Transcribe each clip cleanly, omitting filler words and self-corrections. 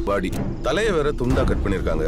பாடி தலையை வேற துண்டா கட் பண்ணிருக்காங்க.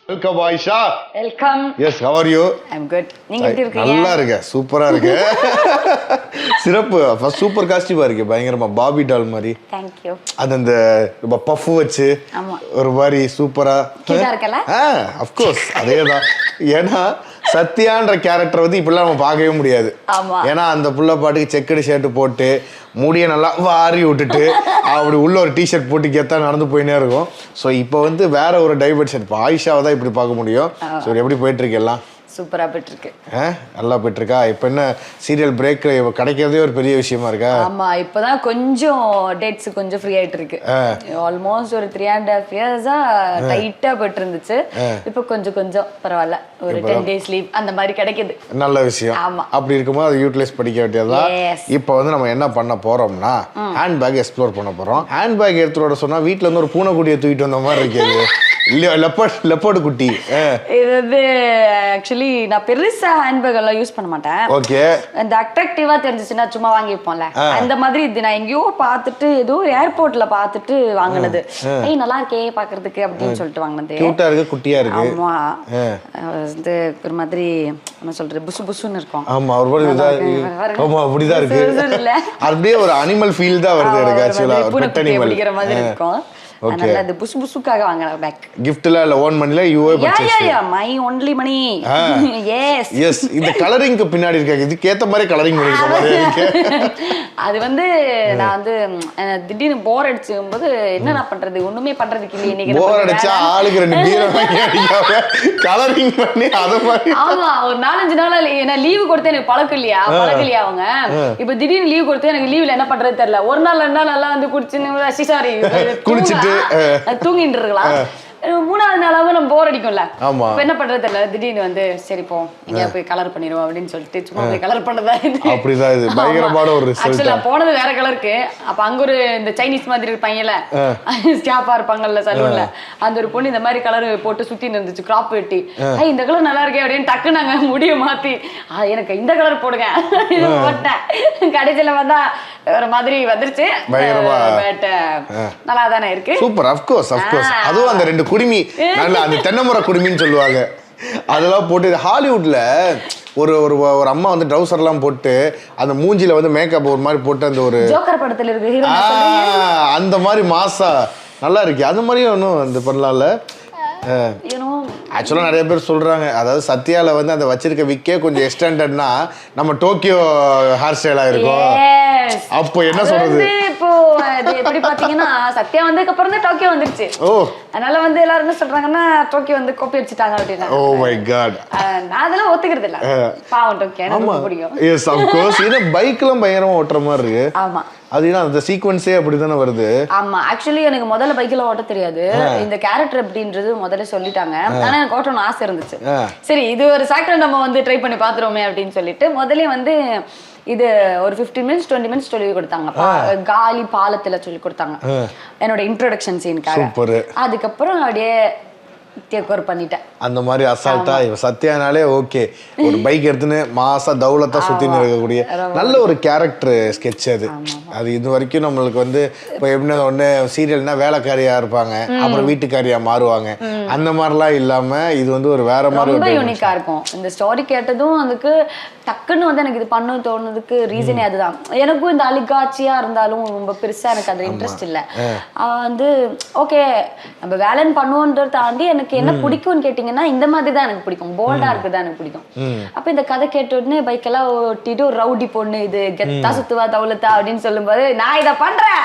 Welcome Ayesha. Welcome. Yes, how are you? I'm good. நீங்க எப்படி இருக்கீங்க? நல்லா இருக்கேன். சூப்பரா இருக்கு. சிறப்பு. ஃபர்ஸ்ட் சூப்பர் காஸ்டியூமா இருக்கு. பயங்கரமா பாபி டால் மாதிரி. Thank you. அது அந்த பஃப் வச்சு ஒரு மாதிரி சூப்பரா கியூட்டா இருக்கல? of course. அதேதான். ஏன்னா சத்யான்ற கேரக்டர் வந்து இப்படிலாம் நம்ம பார்க்கவே முடியாது. ஏன்னா அந்த புள்ள பாட்டுக்கு செக்குடு ஷர்ட் போட்டு முடிய நல்லா வாரி விட்டுட்டு அப்படி உள்ள ஒரு டிஷர்ட் போட்டு கேத்தா நடந்து போயினே இருக்கும். ஸோ இப்போ வந்து வேற ஒரு டைவர்ஷன். இப்போ ஆயிஷாவை தான் இப்படி பார்க்க முடியும். ஸோ எப்படி போயிட்டு இருக்கு எல்லாம்? சூப்பரா போயிட்டு இருக்கு. நல்லா போயிட்டு இருக்கா? இப்போ என்ன சீரியல் பிரேக் கிடைக்கிறதே ஒரு பெரிய விஷயமா இருக்கா? ஆமா, இப்பதான் கொஞ்சம் டேட்ஸ் கொஞ்சம் ஃப்ரீ ஆயிட்டு இருக்கு. ஆல்மோஸ்ட் ஒரு 3.5 இயர்ஸா டைட்டா போயிட்டு இருந்துச்சு. இப்போ கொஞ்சம் கொஞ்சம் பரவாயில்ல, ஒரு 10 days லீவ் அந்த மாதிரி கிடைக்குது. நல்ல விஷயம். அப்படி இருக்கும்போது அதை யூட்டிலைஸ் பண்ணிக்க வேண்டியதுதான். இப்போ வந்து நம்ம என்ன பண்ண போறோம்னா ஹேண்ட் பேக் எக்ஸ்ப்ளோர் பண்ண போறோம். ஹேண்ட் பேக் எடுத்துட்டு வர சொன்னா வீட்டுல இருந்து ஒரு பூனைக்குட்டியை தூக்கிட்டு வந்த மாதிரி இருக்குது. லெப்பர்ட் குட்டி. இது வந்து ஆக்சுவலி நான் பெருசா ஹேண்ட்பேக் எல்லாம் யூஸ் பண்ண மாட்டேன். ஓகே. இந்த அட்ராக்டிவா தெரிஞ்சிச்சுன்னா சும்மா வாங்கி வைப்போம்ல, அந்த மாதிரி இது நான் எங்கேயோ பார்த்துட்டு ஏதோ ஏர்போர்ட்ல பார்த்துட்டு வாங்கினது. ஏய் நல்லா இருக்கே பாக்குறதுக்கு அப்படின்னு சொல்லிட்டு வாங்கினது. கியூட்டா இருக்கு, குட்டியா இருக்கு. ஆமா, வந்து ஒரு மாதிரி என்ன சொல்றது, புசு புசுன்னு இருக்கும். ஆமா, ஒரு மாதிரி ஆமா அப்படிதான் இருக்கு. அப்படியே ஒரு அனிமல் ஃபீல் தான் வருது எனக்கு. ஆக்சுவலா பெட் அனிமல் அப்படிங்கிற மாதிரி இருக்கும். அதனால அது புசு புசுக்காக வாங்குற பேக். கிஃப்ட்ல இல்ல ஓன் மணில யூஏ purchase. Yeah my only money. Yes இந்த கலரிங்க்கு பின்னாடி இருக்க இதுக்கு ஏத்த மாதிரி கலரிங் பண்ணிருக்க மாதிரி இருக்கு. அது வந்து நான் வந்து திடீர்னு போர் அடிச்சும்போது என்ன நான் பண்றது, ஒண்ணுமே பண்றதுக்கு இல்ல. இன்னைக்கு போர் அடிச்சா ஆளுக்கு 2 பீர் வாங்கி அடிக்காம கலரிங் பண்ணி அத மாதிரி. ஆமா, ஒரு 4-5 நாளா நான் லீவு கொடுத்து எனக்கு பழக்கலையா அவங்க. இப்ப திடீர்னு லீவு கொடுத்து எனக்கு லீவ்ல என்ன பண்றது தெரியல. ஒரு நாள் 2 நாள் நல்லா வந்து குடிச்சு சாரி குளிச்சுட்டு தூங்கிட்டு இருக்கலாம். 3வது நாளாவே நம்ம போர் அடிக்கும்ல. இப்ப என்ன பண்றது தெரியல. திடீர்னு வந்து சரி போ எங்கயா போய் கலர் பண்ணிடுவோம் அப்படின்னு சொல்லிட்டு சும்மா போய் கலர் பண்ணதா. அப்படிதான் இது பயங்கரமான ஒரு ரிசல்ட். ஆக்சுவலா போனது வேற கலருக்கு. அப்ப அங்க ஒரு இந்த சைனீஸ் மாதிரி இருப்பாங்கல்ல, ஸ்டாஃபா இருப்பாங்கல்ல சலூன்ல, அந்த ஒரு பொண்ணு இந்த மாதிரி கலர் போட்டு சுத்தி இருந்துச்சு, கிராப் வெட்டி. இந்த கலர் நல்லா இருக்கே அப்படின்னு டக்கு நாங்க முடிய மாத்தி எனக்கு இந்த கலர் போடுங்க போட்டேன். கடைசியில வந்தா ஒரு மாதிரி வந்துருச்சு. பட் நல்லா தானே இருக்கு. சூப்பர். அஃப்கோர்ஸ் அதுவும் அந்த 2 குடுமி நல்ல அந்த தென்னைமர குடுமின்னு சொல்லுவாங்க அதெல்லாம் போட்டு ஹாலிவுட்ல ஒரு ஒரு ஒரு அம்மா வந்து ட்ரவுசர்லாம் போட்டு அந்த மூஞ்சில வந்து மேக்கப் ஒரு மாதிரி போட்டு அந்த ஒரு ஜோக்கர் படத்துல இருக்கு அந்த மாதிரி மாசா நல்லா இருக்கு. அது மாதிரியும் ஒன்றும் இந்த பண்ணலாம்ல. ஆக்சுவலாக நிறைய பேர் சொல்றாங்க, அதாவது சத்யால வந்து அந்த வச்சிருக்க விக்கே கொஞ்சம் எக்ஸ்டெண்டட்னா நம்ம டோக்கியோ ஹேர் ஸ்டைலா இருக்கும். அப்போ என்ன சொல்றது, இப்போ எப்படி பாத்தீங்கன்னா சத்யா வந்ததுக்கு அப்புறம் தான் டோக்கியோ வந்துருச்சு. அதனால வந்து எல்லாரும் என்ன சொல்றாங்கன்னா டோக்கியோ வந்து காப்பி அடிச்சிட்டாங்க அப்படின்னா. ஓ மை காட், நான் அதெல்லாம் ஒத்துக்கிறது இல்ல. பாவம் டோக்கியோ எனக்கு பிடிக்கும். Yes of course. இது பைக்லாம் பயங்கரமா ஓட்டுற மாதிரி இருக்கு. ஆமா, அது அந்த சீக்வென்ஸே அப்படிதானே வருது. ஆமா, ஆக்சுவலி எனக்கு முதல்ல பைக்ல ஓட்ட தெரியாது. இந்த கேரக்டர் அப்படின்றது முதல்ல சொல்லிட்டாங்க. ஆனா எனக்கு ஓட்டணும்னு ஆசை இருந்துச்சு. சரி, இது ஒரு சாக்டர் நம்ம வந்து ட்ரை பண்ணி பாத்துருவோமே அப்படின்னு சொல்லிட்டு முதல்ல வந்து இது ஒரு 15 மினிட்ஸ் 20 மினிட்ஸ் சொல்லி கொடுத்தாங்க. காலி பாலத்துல சொல்லி கொடுத்தாங்க என்னோட இன்ட்ரோடக்ஷன் சீனுக்காக. அதுக்கப்புறம் அப்படியே பண்ணிட்டேன். அந்த மாதிரி அசால்ட்டா சத்யானாலே ஓகே, ஒரு பைக் எடுத்துன்னு மாசா தௌலத்தா சுத்தின்னு இருக்கக்கூடிய நல்ல ஒரு கேரக்டர் ஸ்கெட்ச் அது. அது இது வரைக்கும் நம்மளுக்கு வந்து இப்போ எப்படின்னா ஒன்று சீரியல்னா வேலைக்காரியா இருப்பாங்க, அப்புறம் வீட்டுக்காரியா மாறுவாங்க. அந்த மாதிரிலாம் இல்லாம இது வந்து ஒரு வேற மாதிரி ரொம்ப யூனிக்கா இருக்கும். இந்த ஸ்டோரி கேட்டதும் அதுக்கு டக்குன்னு வந்து எனக்கு இது பண்ண தோணுதுக்கு ரீசனே அதுதான். எனக்கும் இந்த அலிகாட்சியா இருந்தாலும் ரொம்ப பெருசா எனக்கு அது இன்ட்ரெஸ்ட் இல்லை. வந்து ஓகே நம்ம வேலைன்னு பண்ணுவோன்றத தாண்டி எனக்கு என்ன பிடிக்கும்னு கேட்டீங்கன்னா இந்த மாதிரி தான் எனக்கு பிடிக்கும். போல்டா இருக்குதான் எனக்கு பிடிக்கும். அப்ப இந்த கதை கேட்ட உடனே பைக்கெல்லாம் ஓட்டிட்டு ஒரு ரவுடி பொண்ணு இது கெத்தா சுத்துவா தௌலத்தா அப்படின்னு சொல்லும்போது நான் இதை பண்றேன்.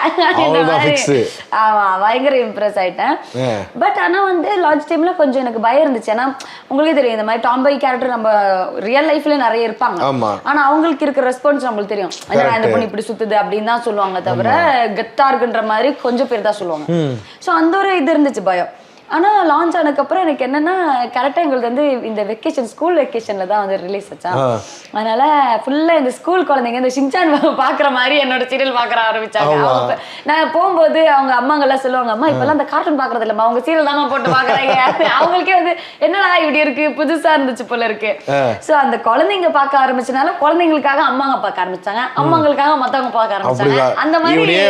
ஆமா, பயங்கர இம்ப்ரெஸ் ஆயிட்டேன். பட் ஆனா வந்து லான்ச் டைம்ல கொஞ்சம் எனக்கு பயம் இருந்துச்சு. ஏன்னா உங்களுக்கே தெரியும் இந்த மாதிரி டாம் பை கேரக்டர் நம்ம ரியல் லைஃப்ல நிறைய இருப்பாங்க. ஆனா அவங்களுக்கு இருக்கிற ரெஸ்பான்ஸ் நம்மளுக்கு தெரியும். அந்த பொண்ணு இப்படி சுத்துது அப்படின்னு தான் சொல்லுவாங்க தவிர கெத்தா இருக்குன்ற மாதிரி கொஞ்சம் பேர் தான் சொல்லுவாங்க. சோ அந்த ஒரு இது இருந்துச்சு பயம். ஆனா லான்ச் ஆனதுக்கு அப்புறம் எனக்கு என்னன்னா கரெக்டா எங்களுக்கு வந்து இந்த வெக்கேஷன் ஸ்கூல் வெக்கேஷன்ல தான் வந்து ரிலீஸ் ஆச்சா. அதனால ஃபுல்லா இந்த ஸ்கூல் குழந்தைங்க இந்த ஷின்சான் பாக்குற மாதிரி என்னோட சீரியல் பாக்குற ஆரம்பிச்சாங்க. நான் போகும்போது அவங்க அம்மாங்க எல்லாம் சொல்லுவாங்க, அம்மா இப்பெல்லாம் அந்த கார்ட்டூன் பாக்குறது இல்லம்மா, அவங்க சீரியல் தான் போட்டு பாக்குறாங்க. அவங்களுக்கே வந்து என்னடா இப்படி இருக்கு, புதுசா இருந்துச்சு போல இருக்கு. சோ அந்த குழந்தைங்க பார்க்க ஆரம்பிச்சனால குழந்தைங்களுக்காக அம்மாங்க பார்க்க ஆரம்பிச்சாங்க, அம்மாங்களுக்காக மத்தவங்க பார்க்க ஆரம்பிச்சாங்க. அந்த மாதிரி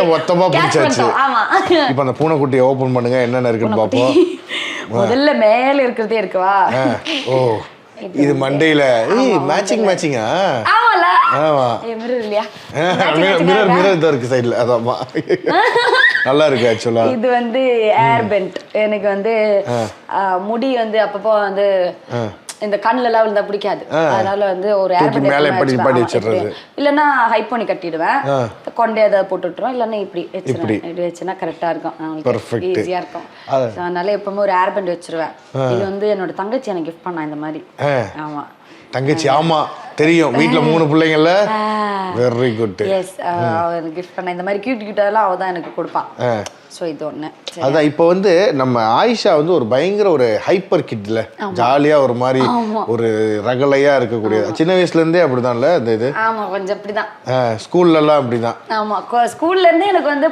ஆமா. இப்போ அந்த பூனைக்குட்டியை ஓபன் பண்ணுங்க என்னென்ன இருக்குன்னு பாப்போம். முதல்ல மேல இருக்கிறதே இருக்குவா. ஓ, இது மண்டையில மேட்சிங்கா? ஆமால. ஆமா, மிரர் இல்லையா? மிரர் தான் இருக்கு சைடுல. அதாமா, நல்லா இருக்கு ஆக்சுவலா. இது வந்து ஏர் பெண்ட். எனக்கு வந்து முடி வந்து அப்பப்போ வந்து இந்த கண்ணுல எல்லாம் விழுந்தா பிடிக்காது. அதனால வந்து ஒரு ஏர் பெண்ட் இல்லன்னா ஹைப் பண்ணி கட்டிடுவேன். கொண்டே அதை போட்டுட்டுருவோம். இல்லன்னா இப்படி வச்சுனா கரெக்டா இருக்கும், ஈஸியா இருக்கும். அதனால எப்பவுமே ஒரு ஏர் பெண்ட் வச்சிருவேன். இது வந்து என்னோட தங்கச்சி எனக்கு கிஃப்ட் பண்ணா இந்த மாதிரி. ஆமா, தங்கச்சி. ஆமா தெரியும், வீட்ல 3 பிள்ளைங்கள்ல. Very good. எஸ், அவ கிஃப்ட் பண்ண இந்த மாதிரி கியூட் கியூட்டாலாம் அவ தான் எனக்கு கொடுப்பா. சோ இது ஒண்ணு. அதான் இப்போ வந்து நம்ம ஆயிஷா வந்து ஒரு பயங்கர ஒரு ஹைப்பர் கிட்ல, ஜாலியா ஒரு மாதிரி ஒரு ரகலையா இருக்கக்கூடிய, சின்ன வயசுல இருந்தே அப்படிதான்ல அந்த இது. ஆமா, கொஞ்சம் அப்படிதான். ஸ்கூல்ல எல்லாம் அப்படிதான். ஆமா, ஸ்கூல்ல இருந்தே எனக்கு வந்து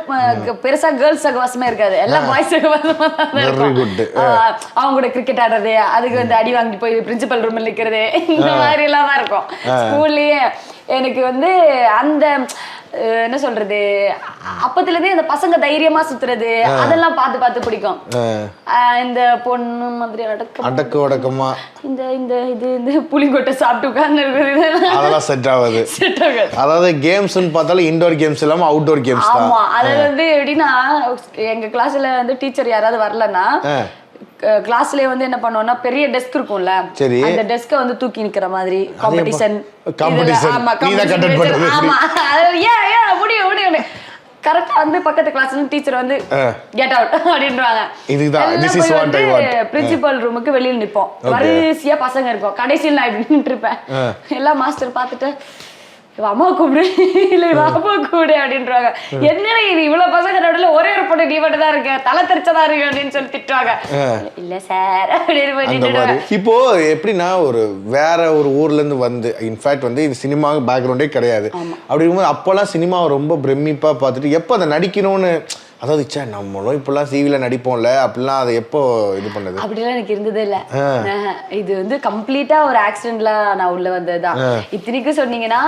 பெருசா கேர்ள்ஸ் சகவாசமே இருக்காது, எல்லாம் பாய்ஸ் சகவாசமா தான். Very good. அவங்க கூட கிரிக்கெட் ஆடுறது, அதுக்கு வந்து அடி வாங்கிட்டு போய் பிரின்சிபல் ரூம்ல நிக்கிறது, இந்த மாதிரி எல்லாம் தான் இருக்கும் ஸ்கூல்லயே. எனக்கு வந்து அந்த என்ன சொல்றது, அப்பத்துல இருந்தே இந்த பசங்க தைரியமா சுத்துறது அதெல்லாம் பார்த்து பார்த்து பிடிக்கும். இந்த பொண்ணு மாதிரி அடக்க ஒடக்கமா இந்த இந்த இது இந்த புளிங்கொட்டை சாப்பிட்டு உட்கார்ந்து இருக்குது, அதெல்லாம் செட் ஆகாது. அதாவது கேம்ஸ்னு பார்த்தாலும் இன்டோர் கேம்ஸ் இல்லாம அவுட்டோர் கேம்ஸ் தான். ஆமா, அது வந்து எப்படின்னா எங்க கிளாஸ்ல வந்து டீச்சர் யாராவது வரலன்னா கிளாஸ்லயே வந்து என்ன பண்ணுவோம்னா பெரிய டெஸ்க் இருக்கும்ல, அந்த டெஸ்க வந்து தூக்கி நிக்கிற மாதிரி காம்படிஷன். முடியும் கரெக்டா வந்து பக்கத்து கிளாஸ்ல டீச்சர் வந்து கெட் அவுட் அப்படின்றாங்க. பிரின்சிபல் ரூமுக்கு வெளியில நிப்போம், வரிசையா பசங்க இருக்கும், கடைசியில் நான் இப்படி நின்று இருப்பேன். எல்லாம் மாஸ்டர் பார்த்துட்டு அம்மா கூப்பிடு இல்ல அப்பா கூப்பிடு அப்படின்றாங்க. என்ன இது இவ்வளவு பசங்க நடுவில் ஒரே ஒரு பொண்ணு நீ மட்டும் தான் இருக்க, தலை தெரிச்சதா இருக்கு அப்படின்னு சொல்லி திட்டுவாங்க. இல்ல சார் அப்படின்னு. இப்போ எப்படின்னா ஒரு வேற ஒரு ஊர்ல இருந்து வந்து இன்ஃபேக்ட் வந்து இது சினிமா பேக்ரவுண்டே கிடையாது. அப்படிங்கும்போது அப்பெல்லாம் சினிமாவை ரொம்ப பிரமிப்பா பார்த்துட்டு எப்போ அதை நடிக்கணும்னு அதாவது ச்சே நம்மளும் இப்பெல்லாம் சிவில நடிப்போம்ல அப்படிலாம் அதை எப்போ இது பண்ணது? அப்படிலாம் எனக்கு இருந்ததே இல்ல. இது வந்து கம்ப்ளீட்டா ஒரு ஆக்சிடென்ட்ல நான் உள்ள வந்ததுதான். இத்தனைக்கு சொன்னீங்கன்னா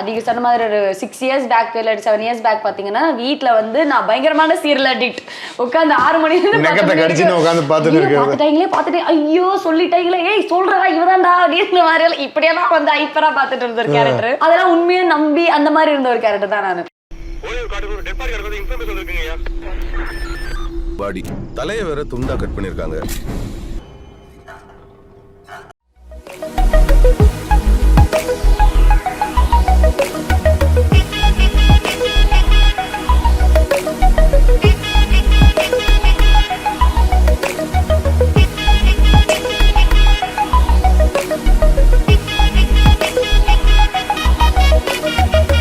நீங்க சொன்ன மாதிரி ஒரு 6 இயர்ஸ் பேக் இல்ல 7 இயர்ஸ் பேக் பாத்தீங்கன்னா வீட்ல வந்து நான் பயங்கரமான சீரியல் அடிக்ட். உட்காந்து 6 மணி நெகத்தை கடிச்சுன்னு உட்காந்து பார்த்துட்டு இருக்கேன். பார்த்துட்டே ஐயோ சொல்லிட்டாங்களே ஏய் சொல்றா இவதான்டா அப்படின்ற மாதிரி இப்படியெல்லாம் வந்து ஹைப்பரா பார்த்துட்டு இருந்த ஒரு கேரக்டர். அதெல்லாம் உண்மையா நம்பி அந்த மாதிரி இருந்த ஒரு கேரக்டர் தான் நானு. பாடி தலையை வேற துண்டா கட் பண்ணிருக்காங்க.